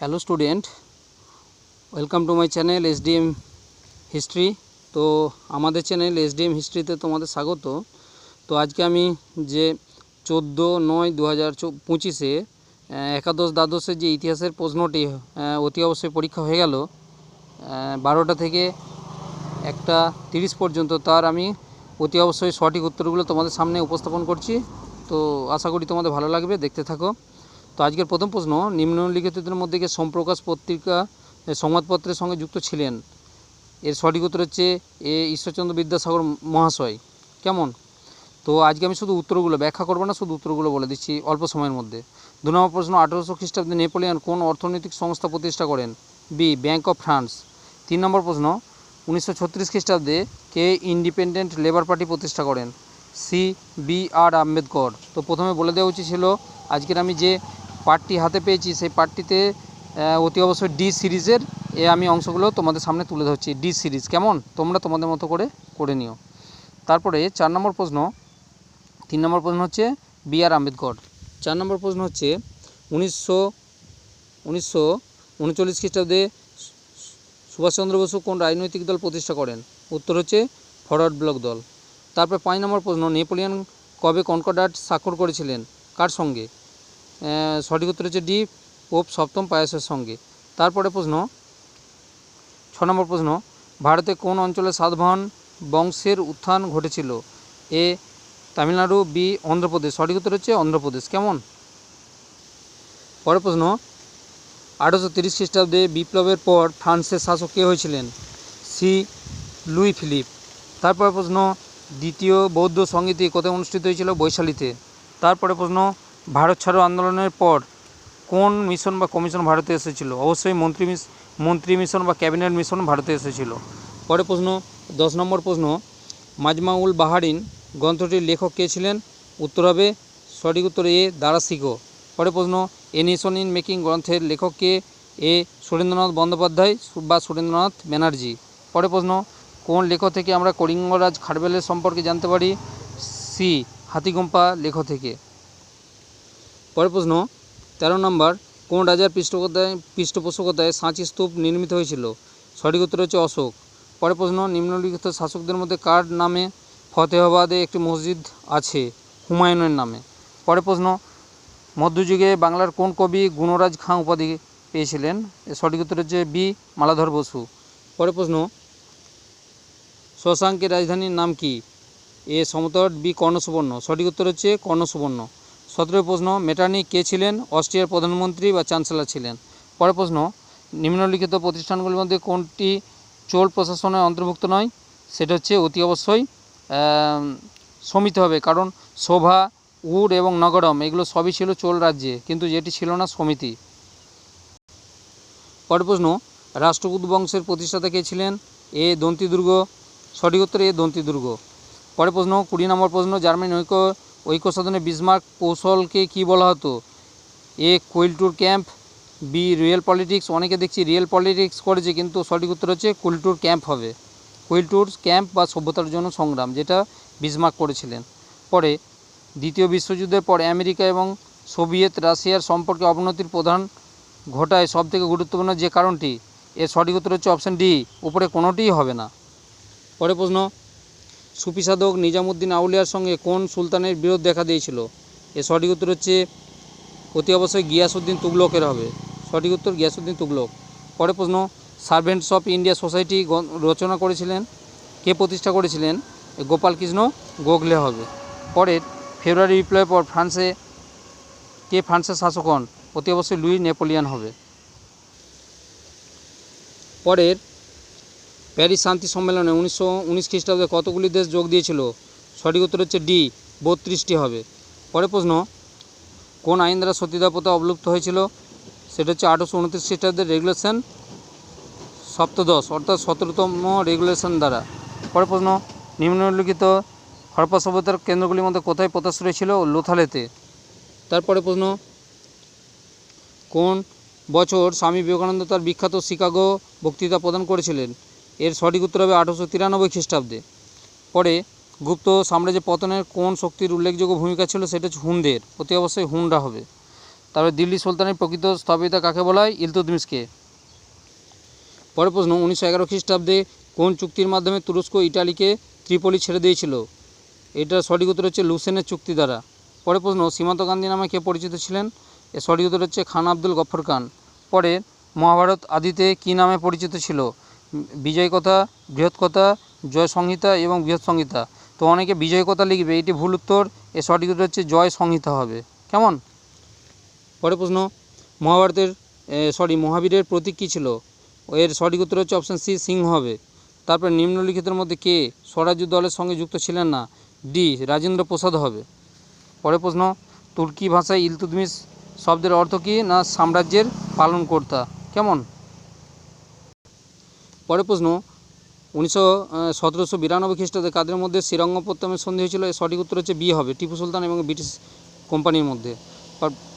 Hello student, welcome to my channel SDM history. তো আমাদের channel SDM হিস্ট্রিতে তোমাদের স্বাগত। তো আজকে আমি যে 14/9/2025 একাদশ দ্বাদশের যে ইতিহাসের প্রশ্নটি অতি অবশ্যই পরীক্ষা হয়ে গেল 12টা থেকে 1:30 পর্যন্ত, তার আমি অতি অবশ্যই সঠিক উত্তরগুলো তোমাদের সামনে উপস্থাপন করছি। তো আশা করি তোমাদের ভালো লাগবে, দেখতে থাকো। তো আজকের প্রথম প্রশ্ন, নিম্নলিখিতদের মধ্যে কে সোমপ্রকাশ পত্রিকা সংবাদপত্রের সঙ্গে যুক্ত ছিলেন? এর সঠিক উত্তর হচ্ছে এ ঈশ্বরচন্দ্র বিদ্যাসাগর মহাশয়। কেমন? তো আজকে আমি শুধু উত্তরগুলো ব্যাখ্যা করবো না, শুধু উত্তরগুলো বলে দিচ্ছি অল্প সময়ের মধ্যে। 2 নম্বর প্রশ্ন, 1800 খ্রিস্টাব্দে নেপোলিয়ন কোন অর্থনৈতিক সংস্থা প্রতিষ্ঠা করেন? B, bank of France. 3 নম্বর প্রশ্ন, 1936 খ্রিস্টাব্দে কে ইন্ডিপেন্ডেন্ট লেবার পার্টি প্রতিষ্ঠা করেন? C, B R Ambedkar. তো প্রথমে বলে দেওয়া উচিত ছিল, আজকের আমি যে পার্টটি হাতে পেয়েছি সেই পার্টটিতে অতি অবশ্যই ডি সিরিজের আমি অংশগুলো তোমাদের সামনে তুলে ধরছি। ডি সিরিজ কেমন, তোমরা তোমাদের মতো করে নিও। তারপরে 4 নম্বর প্রশ্ন, 3 নম্বর প্রশ্ন হচ্ছে বি আর আম্বেদকর। 4 নম্বর প্রশ্ন হচ্ছে 1939 খ্রিস্টাব্দে সুভাষচন্দ্র বসু কোন রাজনৈতিক দল প্রতিষ্ঠা করেন? উত্তর হচ্ছে ফরওয়ার্ড ব্লক দল। তারপর 5 নম্বর প্রশ্ন, নেপোলিয়ন কবে কনকর্ডাট স্বাক্ষর করেছিলেন? কার সঙ্গে? সঠিক উত্তর হচ্ছে ডি, পোপ সপ্তম পায়াসের সঙ্গে। তারপরে প্রশ্ন 6 নম্বর প্রশ্ন, ভারতে কোন অঞ্চলে সাতবাহন বংশের উত্থান ঘটেছিল? এ তামিলনাড়ু, বি অন্ধ্রপ্রদেশ। সঠিক উত্তর হচ্ছে অন্ধ্রপ্রদেশ। কেমন? পরের প্রশ্ন, 1830 খ্রিস্টাব্দে বিপ্লবের পর ফ্রান্সের শাসক কে হয়েছিলেন? C, Louis Philippe. তারপরে প্রশ্ন, দ্বিতীয় বৌদ্ধ সংগীতি কোথায় অনুষ্ঠিত হয়েছিল? বৈশালীতে। তারপরে প্রশ্ন, ভারত ছাড়ো আন্দোলনের পর কোন মিশন বা কমিশন ভারতে এসেছিল? অবশ্যই মন্ত্রী মিশন বা ক্যাবিনেট মিশন ভারতে এসেছিল। পরে প্রশ্ন 10 নম্বর প্রশ্ন, মাজমাউল বাহারিন গ্রন্থটির লেখক কে ছিলেন? উত্তর হবে সঠিক উত্তর এ, দারাশিকো। পরে প্রশ্ন, এ নেশন ইন মেকিং গ্রন্থের লেখক কে? এ সুরেন্দ্রনাথ বন্দ্যোপাধ্যায় বা সুরেন্দ্রনাথ ব্যানার্জি। পরে প্রশ্ন, কোন লেখক থেকে আমরা কলিঙ্গরাজ খারবেলের সম্পর্কে জানতে পারি? সি, হাতিগুম্পা লেখক থেকে। পরের প্রশ্ন 13 নম্বর, কোন রাজার পৃষ্ঠপোষকতায় সাঁচি স্তূপ নির্মিত হয়েছিল? সঠিক উত্তর হচ্ছে অশোক। পরের প্রশ্ন, নিম্নলিখিত শাসকদের মধ্যে কার নামে ফতেহাবাদে একটি মসজিদ আছে? হুমায়ুনের নামে। পরের প্রশ্ন, মধ্যযুগে বাংলার কোন কবি গুণরাজ খাঁ উপাধি পেয়েছিলেন? সঠিক উত্তর হচ্ছে বি, মালাধর বসু। পরের প্রশ্ন, শশাঙ্কের রাজধানীর নাম কি? এ সমতট, বি কর্ণসুবর্ণ। সঠিক উত্তর হচ্ছে কর্ণসুবর্ণ। 17 প্রশ্ন, মেটার্নিখ কে ছিলেন? অস্ট্রিয়ার প্রধানমন্ত্রী বা চ্যান্সেলর ছিলেন। পরের প্রশ্ন, নিম্নলিখিত প্রতিষ্ঠানগুলির মধ্যে কোনটি চোল প্রশাসনের অন্তর্ভুক্ত নয়? সেটা হচ্ছে অতি অবশ্যই সমিতি হবে, কারণ শোভা, উড এবং নগরম এগুলো সবই ছিল চোল রাজ্যে, কিন্তু যেটি ছিল না সমিতি। পরের প্রশ্ন, রাষ্ট্রকূট বংশের প্রতিষ্ঠাতা কে ছিলেন? এ দন্তি দুর্গ। সঠিক উত্তর এ দন্তি দুর্গ। পরের প্রশ্ন 20 নম্বর প্রশ্ন, জার্মানি ঐক্য সাধনে বিসমার্ক কৌশলকে কি বলা হতো? এ কুইলটুর ক্যাম্প, বি রিয়েল পলিটিক্স। অনেকে দেখছি রিয়েল পলিটিক্স করেছে, কিন্তু সঠিক উত্তর হচ্ছে কুইলটুর ক্যাম্প হবে। কুইলটুর ক্যাম্প বা সভ্যতার জন্য সংগ্রাম, যেটা বিসমার্ক করেছিলেন। পরে দ্বিতীয় বিশ্বযুদ্ধের পর আমেরিকা এবং সোভিয়েত রাশিয়ার সম্পর্কে অবনতির প্রধান ঘটায় সবথেকে গুরুত্বপূর্ণ যে কারণটি? এর সঠিক উত্তর হচ্ছে অপশান ডি, উপরে কোনোটিই হবে না। পরের প্রশ্ন, সুফি সাধক নিজামুদ্দিন আউলিয়ার সঙ্গে কোন সুলতানের বিরোধ দেখা দিয়েছিল? এর সঠিক উত্তর হচ্ছে অতি অবশ্যই গিয়াসউদ্দিন তুগলকের হবে। সঠিক উত্তর গিয়াসউদ্দিন তুগলক। পরের প্রশ্ন, সার্ভেন্টস অফ ইন্ডিয়া সোসাইটি রচনা করেছিলেন কে? প্রতিষ্ঠা করেছিলেন গোপালকৃষ্ণ গোখলে হবে। পরের, ফেব্রুয়ারি বিপ্লবের পর ফ্রান্সের শাসক হন? অতি অবশ্যই লুই নেপোলিয়ন হবে। পরের, প্যারিস শান্তি সম্মেলনে 1919 খ্রিস্টাব্দে কতগুলি দেশ যোগ দিয়েছিল? সঠিক উত্তর হচ্ছে ডি, 32টি হবে। পরের প্রশ্ন, কোন আইন দ্বারা সতীদাহ প্রথা অবলুপ্ত হয়েছিল? সেটা হচ্ছে 1829 খ্রিস্টাব্দের রেগুলেশন সপ্তদশ, অর্থাৎ 17তম রেগুলেশন দ্বারা। পরের প্রশ্ন, নিম্নলিখিত হরপ্পা সভ্যতার কেন্দ্রগুলির মধ্যে কোথায় পোতাশ্রয় ছিল? লোথালেতে। তারপরে প্রশ্ন, কোন বছর স্বামী বিবেকানন্দ তার বিখ্যাত শিকাগো বক্তৃতা প্রদান করেছিলেন? এর সঠিক উত্তর হবে 1893 খ্রিস্টাব্দে। পরে, গুপ্ত সাম্রাজ্যের পতনের কোন শক্তির উল্লেখযোগ্য ভূমিকা ছিল? সেটা হচ্ছে হুনদের। অতি অবশ্যই হুনরা হবে। তারপরে দিল্লি সুলতানের প্রকৃত স্থপতিতা কাকে বলা হয়? ইলতুৎমিশকে। পরের প্রশ্ন, 1911 খ্রিস্টাব্দে কোন চুক্তির মাধ্যমে তুরস্ক ইটালিকে ত্রিপলি ছেড়ে দিয়েছিল? এটার সঠিক উত্তর হচ্ছে লুসেনের চুক্তি দ্বারা। পরের প্রশ্ন, সীমান্ত গান্ধী নামে কে পরিচিত ছিলেন? এর সঠিক উত্তর হচ্ছে খান আব্দুল গফর খান। পরে মহাভারত আদিতে কী নামে পরিচিত ছিল? বিজয় কথা, বৃহৎ কথা, জয় সংহিতা এবং বৃহৎ সংহিতা। তো অনেকে বিজয় কথা লিখবে, এটি ভুল উত্তর। এর সঠিক উত্তর হচ্ছে জয় সংহিতা হবে। কেমন? পরের প্রশ্ন, মহাবীরের প্রতীক কী ছিল? এর সঠিক উত্তর হচ্ছে অপশান সি, সিংহ হবে। তারপর নিম্নলিখিতের মধ্যে কে স্বরাজ্য দলের সঙ্গে যুক্ত ছিলেন না? ডি, রাজেন্দ্র প্রসাদ হবে। পরের প্রশ্ন, তুর্কি ভাষায় ইলতুৎমিশ শব্দের অর্থ কী? না সাম্রাজ্যের পালনকর্তা। কেমন? পরের প্রশ্ন, 1792 খ্রিস্টাব্দে কাদের মধ্যে শ্রীরঙ্গপত্তমের সন্ধি হয়েছিল? এর সঠিক উত্তর হচ্ছে বি হবে, টিপু সুলতান এবং ব্রিটিশ কোম্পানির মধ্যে।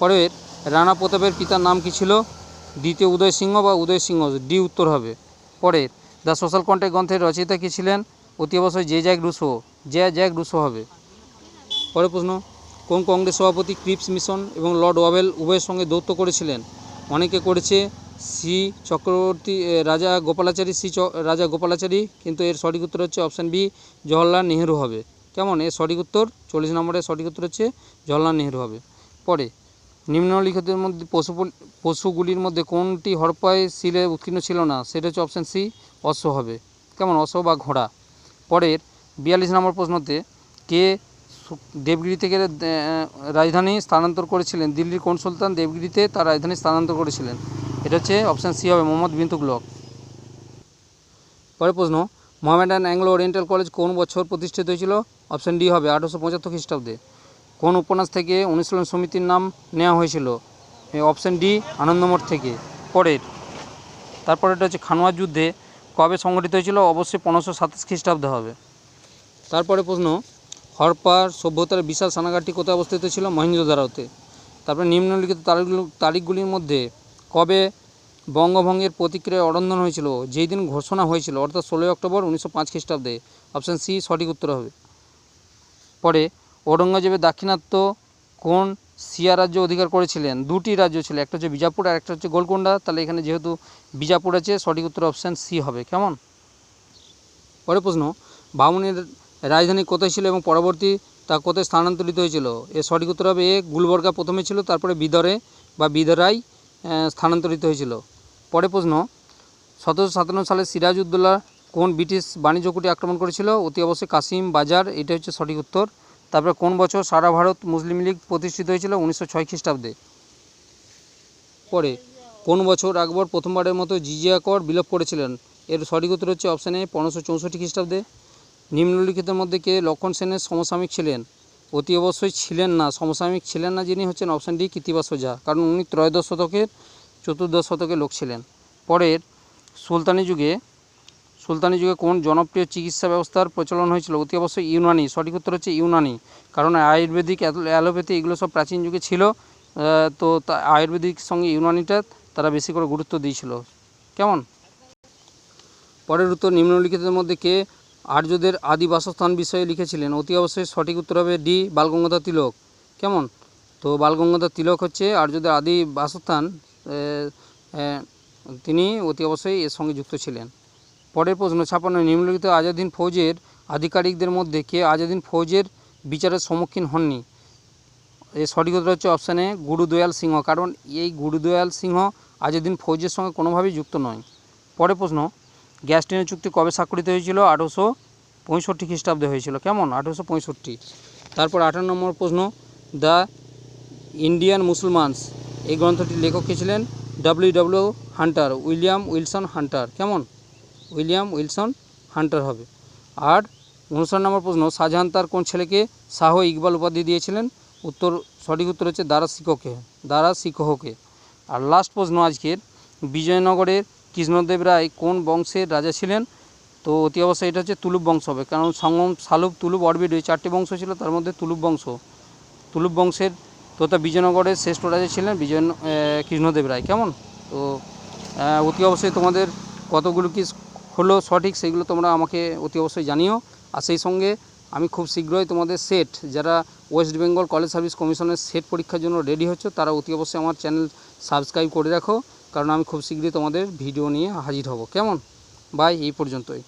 পরের, রানা প্রতাপের পিতার নাম কী ছিল? দ্বিতীয় উদয় সিংহ বা উদয় সিংহ, ডি উত্তর হবে। পরের, দ্য সোশ্যাল কন্ট্রাক্ট গ্রন্থের রচয়িতা কী ছিলেন? অতি অবশ্যই জ্যাক রুসো হবে। পরের প্রশ্ন, কোন কংগ্রেস সভাপতি ক্রিপস মিশন এবং লর্ড ওয়াভেল উভয়ের সঙ্গে দৌত্য করেছিলেন? অনেকে করেছে রাজা গোপালাচারী, কিন্তু এর সঠিক উত্তর হচ্ছে অপশান বি, জওহরলাল নেহেরু হবে। কেমন? এর সঠিক উত্তর 40 নম্বরের সঠিক উত্তর হচ্ছে জওহরলাল নেহেরু হবে। পরে, নিম্নলিখিতের মধ্যে পশুগুলির মধ্যে কোনটি হরপ্পায় শিলে উৎকীর্ণ ছিল না? সেটা হচ্ছে অপশান সি, অশ্ব হবে। কেমন? অশ্ব বা ঘোড়া। পরের 42 নম্বর প্রশ্নতে, কে দেবগিরি থেকে রাজধানী স্থানান্তর করেছিলেন? দিল্লির কোন সুলতান দেবগিরিতে তার রাজধানী স্থানান্তর করেছিলেন? এটা হচ্ছে অপশান সি হবে, মোহাম্মদ বিন তুগলক। পরের প্রশ্ন, মোহামেডান অ্যাংলো ওরিয়েন্টাল কলেজ কোন বছর প্রতিষ্ঠিত হয়েছিল? অপশান ডি হবে, 1875 খ্রিস্টাব্দে। কোন উপন্যাস থেকে অনুশীলন সমিতির নাম নেওয়া হয়েছিল? অপশান ডি, আনন্দমঠ থেকে। তারপরে এটা হচ্ছে খানোয়ার যুদ্ধে কবে সংঘটিত হয়েছিল? অবশ্যই 1527 খ্রিস্টাব্দে হবে। তারপরে প্রশ্ন, হরপ্পার সভ্যতার বিশাল স্নানাগারটি কোথায় অবস্থিত ছিল? মহেঞ্জোদারোতে। তারপরে নিম্নলিখিত তারিখগুলির মধ্যে কবে বঙ্গভঙ্গের প্রতিক্রিয়ায় অরন্ধন হয়েছিল? যেই দিন ঘোষণা হয়েছিল, অর্থাৎ 16 অক্টোবর 1905 খ্রিস্টাব্দে। অপশান সি সঠিক উত্তর হবে। পরে, ঔরঙ্গজেবের দাক্ষিণাত্য কোন সিয়া রাজ্য অধিকার করেছিলেন? দুটি রাজ্য ছিল, একটা হচ্ছে বিজাপুর আর একটা হচ্ছে গোলকোন্ডা। তাহলে এখানে যেহেতু বিজাপুর আছে, সঠিক উত্তর অপশান সি হবে। কেমন? পরের প্রশ্ন, বামুনের রাজধানী কোথায় ছিল এবং পরবর্তী তা কোথায় স্থানান্তরিত হয়েছিল? এর সঠিক উত্তর হবে এ, গুলবর্গা প্রথমে ছিল, তারপরে বিদরাই স্থানান্তরিত হয়েছিল। পরের প্রশ্ন, 1757 সালে সিরাজউদ্দৌলা কোন ব্রিটিশ বাণিজ্য কুটি আক্রমণ করেছিল? অতি অবশ্যই কাসিম বাজার, এটা হচ্ছে সঠিক উত্তর। তারপরে কোন বছর সারা ভারত মুসলিম লীগ প্রতিষ্ঠিত হয়েছিল? 1906 খ্রিস্টাব্দে। পরে, কোন বছর আকবর প্রথমবারের মতো জিজিয়া কর বিলোপ করেছিলেন? এর সঠিক উত্তর হচ্ছে অপশান এ, 1564 খ্রিস্টাব্দে। নিম্নলিখিতের মধ্যে কে লক্ষণ সেনের সমসাময়িক ছিলেন? অতি অবশ্যই ছিলেন না, সমসাময়িক ছিলেন না যিনি হচ্ছেন অপশান ডি, কৃত্তিবাস ওঝা, কারণ উনি ত্রয়োদশ শতকের চতুর্দশ শতকের লোক ছিলেন। পরের, সুলতানি যুগে কোন জনপ্রিয় চিকিৎসা ব্যবস্থার প্রচলন হয়েছিল? অতি অবশ্যই ইউনানি, সঠিক উত্তর হচ্ছে ইউনানি, কারণ আয়ুর্বেদিক, অ্যালোপ্যাথি এগুলো সব প্রাচীন যুগে ছিল। তো আয়ুর্বেদিক সঙ্গে ইউনানিটা তারা বেশি করে গুরুত্ব দিয়েছিল। কেমন? পরের উত্তর, নিম্নলিখিতের মধ্যে কে আর্যদের আদি বাসস্থান বিষয়ে লিখেছিলেন? অতি অবশ্যই সঠিক উত্তর হবে ডি, বালগঙ্গাধর তিলক। কেমন? তো বালগঙ্গাধর তিলক হচ্ছে আর্যদের আদি বাসস্থান, তিনি অতি অবশ্যই এর সঙ্গে যুক্ত ছিলেন। পরের প্রশ্ন, 56, নিম্নলিখিত আজাদিন ফৌজের আধিকারিকদের মধ্যে কে আজাদিন ফৌজের বিচারের সম্মুখীন হননি? এর সঠিক উত্তর হচ্ছে অপশান এ, গুরুদয়াল সিংহ, কারণ এই গুরুদয়াল সিংহ আজাদিন ফৌজের সঙ্গে কোনোভাবেই যুক্ত নয়। পরের প্রশ্ন, গ্যাস্টিনের চুক্তি কবে স্বাক্ষরিত হয়েছিল? 1865 খ্রিস্টাব্দে হয়েছিল। কেমন? 1865। তারপর 58 নম্বর প্রশ্ন, দ্য ইন্ডিয়ান মুসলমানস এই গ্রন্থটির লেখক কে ছিলেন? W Hunter, William Wilson Hunter. কেমন? উইলিয়াম উইলসন হান্টার হবে। আর 59 নম্বর প্রশ্ন, শাহজাহান তার কোন ছেলেকে শাহ ইকবাল উপাধি দিয়েছিলেন? সঠিক উত্তর হচ্ছে দারা শিকোহকে। আর লাস্ট প্রশ্ন আজকের, বিজয়নগরের কৃষ্ণদেব রায় কোন বংশের রাজা ছিলেন? তো অতি অবশ্যই এটা হচ্ছে তুলুপ বংশ হবে, কারণ সঙ্গম, শালুপ, তুলুপ, অরবিট এই 4টি বংশ ছিল, তার মধ্যে তুলুপ বংশের তথা বিজয়নগরের শ্রেষ্ঠ রাজা ছিলেন কৃষ্ণদেব রায়। কেমন? তো অতি অবশ্যই তোমাদের কতগুলো কি হলো সঠিক, সেইগুলো তোমরা আমাকে অতি অবশ্যই জানিও। আর সেই সঙ্গে আমি খুব শীঘ্রই তোমাদের সেট, যারা ওয়েস্ট বেঙ্গল কলেজ সার্ভিস কমিশনের সেট পরীক্ষার জন্য রেডি হচ্ছে, তারা অতি অবশ্যই আমার চ্যানেল সাবস্ক্রাইব করে রাখো, কারণ আমি খুব শীঘ্রই তোমাদের ভিডিও নিয়ে হাজির হব। কেমন? বাই, এই পর্যন্তই।